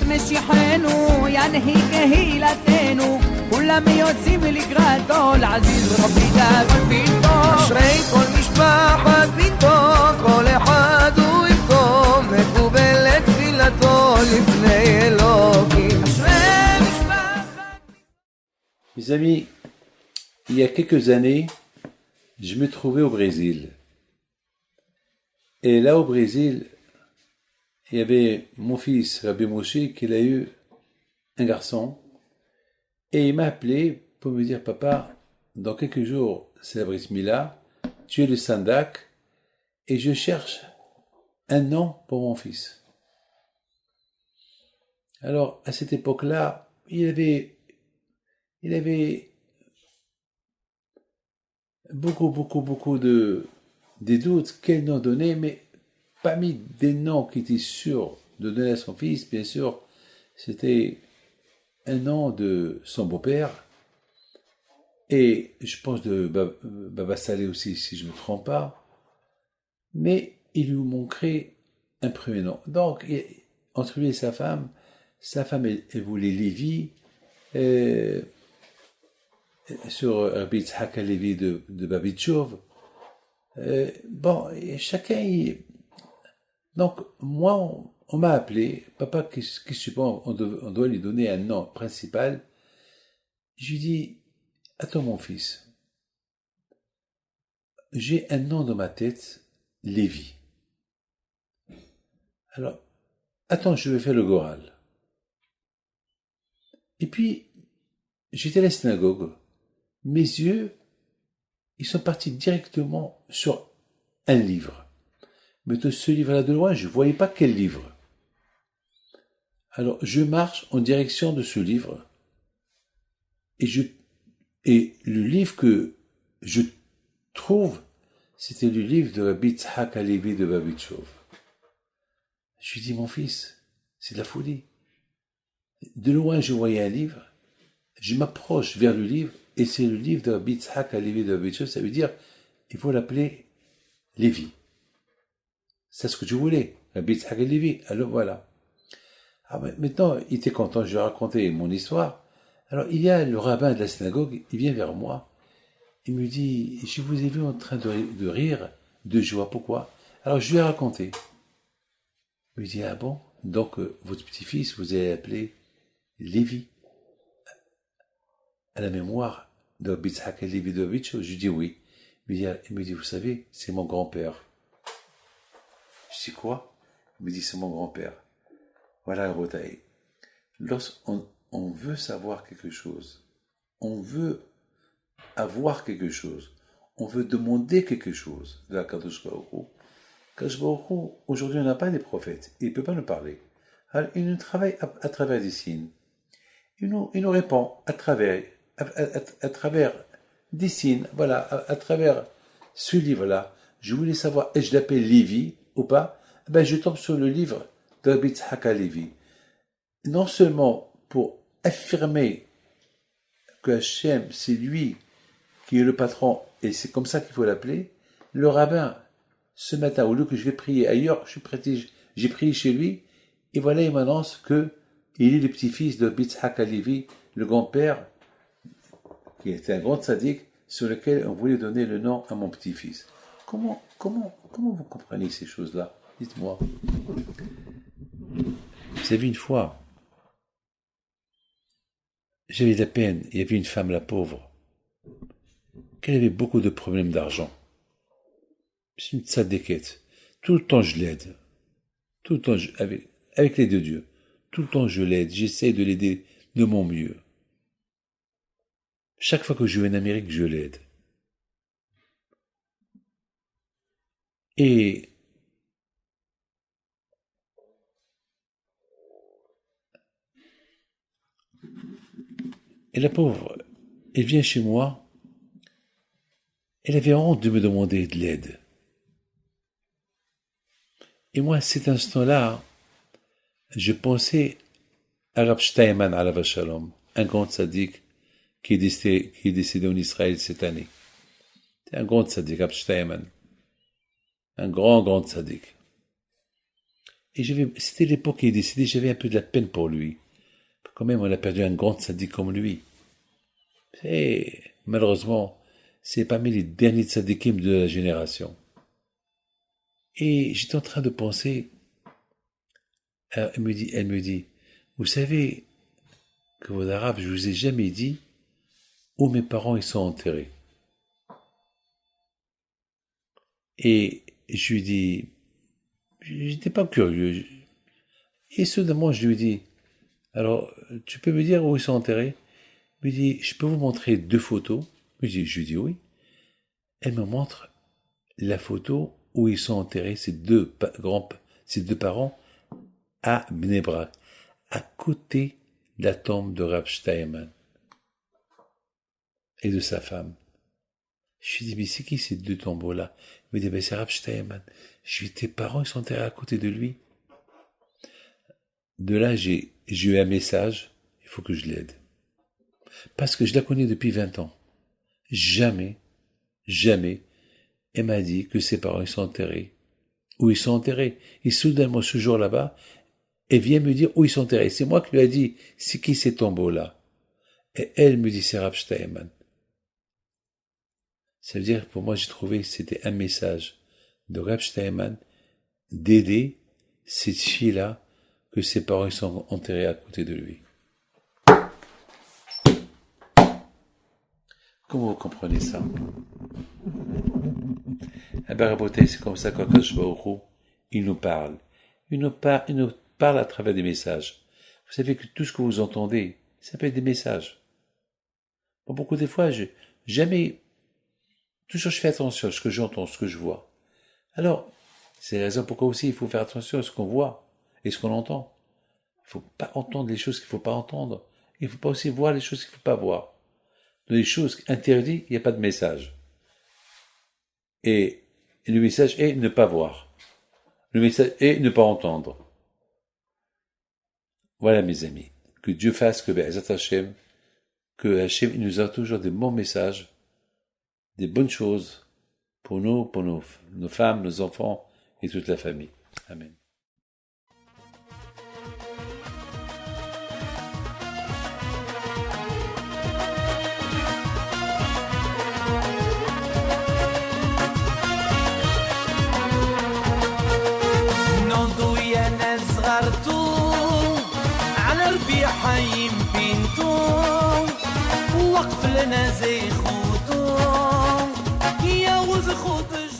משיחנו ינהיג קהילתנו כולם יוצאים לקראתו לעזיז רבי דאגון ביתו אשרי כל משפחת ביתו כל אחד הוא איתו מקובלת תפילתו לפני אלוקים אשרי משפחת Mes amis, il y a quelques années, je me trouvais au Brésil. Et là, au Brésil, il y avait mon fils, Rabbi Moshe, qui a eu un garçon. Et il m'a appelé pour me dire, papa, dans quelques jours, c'est la Brit Mila, tu es le Sandak, et je cherche un nom pour mon fils. Alors, à cette époque-là, il avait beaucoup des doutes, quel nom donner, mais parmi des noms qui étaient sûrs de donner à son fils, bien sûr, c'était un nom de son beau-père, et je pense de Baba Saleh aussi, si je ne me trompe pas, mais il lui manquerait un premier nom. Donc, entre lui et sa femme, elle voulait Lévi, sur Rabbi Yitzhak Halevi de Babitchov. Bon, et chacun... Donc, moi, on m'a appelé, papa, qu'est-ce que tu penses, on doit lui donner un nom principal. Je lui dis, attends mon fils, j'ai un nom dans ma tête, Lévi. Alors, attends, je vais faire le Goral. Et puis, j'étais à la synagogue, mes yeux, ils sont partis directement sur un livre. Mais de ce livre-là de loin, je ne voyais pas quel livre. Alors, je marche en direction de ce livre, et le livre que je trouve, c'était le livre de Rabbi Yitzhak Halevi de Babitchov. Je lui dis, mon fils, c'est de la folie. De loin, je voyais un livre, je m'approche vers le livre, et c'est le livre de Rabbi Yitzhak Halevi de Babitchov, ça veut dire, il faut l'appeler Lévi. C'est ce que tu voulais, Rabbi Yitzhak Halevi. Alors voilà. Alors maintenant, il était content, je lui ai raconté mon histoire. Alors il y a le rabbin de la synagogue, il vient vers moi, il me dit, je vous ai vu en train de rire, de joie, pourquoi? Alors je lui ai raconté. Il me dit, ah bon? Donc votre petit-fils, vous allez l'appeler Lévi, à la mémoire de Rabbi Yitzhak Halevi de Babitchov? Je lui dis oui. Il me dit, vous savez, c'est mon grand-père. Je dis quoi? Il me dit, c'est mon grand-père. Voilà la bataille. Lorsqu'on veut savoir quelque chose, on veut avoir quelque chose, on veut demander quelque chose de la Kadosh Baruch Hu. Kadosh Baruch Hu, aujourd'hui on n'a pas des prophètes, il ne peut pas nous parler. Alors, il nous travaille à travers des signes. Il nous répond à travers des signes, voilà, à travers ce livre-là. Je voulais savoir, est-ce que je l'appelle Lévi ou pas? Ben, je tombe sur le livre de Rabbi Yitzhak Halevi. Non seulement pour affirmer que Hachem, c'est lui qui est le patron, et c'est comme ça qu'il faut l'appeler, le rabbin, ce matin, au lieu que je vais prier ailleurs, j'ai prié chez lui, et voilà, il m'annonce qu'il est le petit-fils de Rabbi Yitzhak Halevi, le grand-père, qui était un grand tzaddik, sur lequel on voulait donner le nom à mon petit-fils. Comment vous comprenez ces choses-là? Dites-moi. Vous savez, une fois, j'avais de la peine, il y avait une femme, la pauvre, qui avait beaucoup de problèmes d'argent. C'est une tzaddiquette. Tout le temps, je l'aide. Tout le temps, avec l'aide de Dieu. Tout le temps, je l'aide. J'essaie de l'aider de mon mieux. Chaque fois que je vais en Amérique, je l'aide. Et la pauvre, elle vient chez moi, elle avait honte de me demander de l'aide. Et moi, à cet instant-là, je pensais à Rav Steinman, alav shalom, un grand tzaddik qui est décédé en Israël cette année. C'est un grand tzaddik, Rav Steinman. Un grand tzaddik. Et c'était l'époque où il est décédé, j'avais un peu de la peine pour lui. Quand même, on a perdu un grand sadique comme lui. Et malheureusement, c'est parmi les derniers tzadikim de la génération. Et j'étais en train de penser, alors elle me dit, vous savez que vos Arabes, je vous ai jamais dit où mes parents ils sont enterrés. Et je lui dis, j'étais pas curieux. Et soudainement, je lui dis, alors, tu peux me dire où ils sont enterrés? Il me dit, je peux vous montrer 2 photos? Je lui dis oui. Elle me montre la photo où ils sont enterrés, ces deux parents, à Bnei Brak, à côté de la tombe de Rav Steinman et de sa femme. Je lui dis, mais c'est qui ces 2 tombeaux-là? Il me dit, ben c'est Rav Steinman. Je lui dis, tes parents, ils sont enterrés à côté de lui. De là, j'ai eu un message, il faut que je l'aide. Parce que je la connais depuis 20 ans. Jamais, elle m'a dit que ses parents ils sont enterrés. Où ils sont enterrés. Et soudainement, ce jour là-bas, elle vient me dire où ils sont enterrés. C'est moi qui lui ai dit, c'est qui ces tombeaux-là? Et elle me dit, c'est Rav Steinman. Ça veut dire, pour moi, j'ai trouvé que c'était un message de Rav Steinman d'aider cette fille-là que ses parents ils sont enterrés à côté de lui. Comment vous comprenez ça? Eh bien, Raboté, c'est comme ça qu'Akadosh Baruch Hu, il nous parle. Il nous parle à travers des messages. Vous savez que tout ce que vous entendez, ça peut être des messages. Bon, beaucoup des fois, toujours je fais attention à ce que j'entends, ce que je vois. Alors, c'est la raison pourquoi aussi il faut faire attention à ce qu'on voit et ce qu'on entend. Il ne faut pas entendre les choses qu'il ne faut pas entendre. Il ne faut pas aussi voir les choses qu'il ne faut pas voir. Dans les choses interdites, il n'y a pas de message. Et le message est ne pas voir. Le message est ne pas entendre. Voilà mes amis. Que Dieu fasse que Be'ezat Hashem, que Hashem nous a toujours des bons messages, des bonnes choses pour nous, pour nos femmes, nos enfants et toute la famille. Amen. حيم بنتو وقف لنا زي خوتو يا وز خوت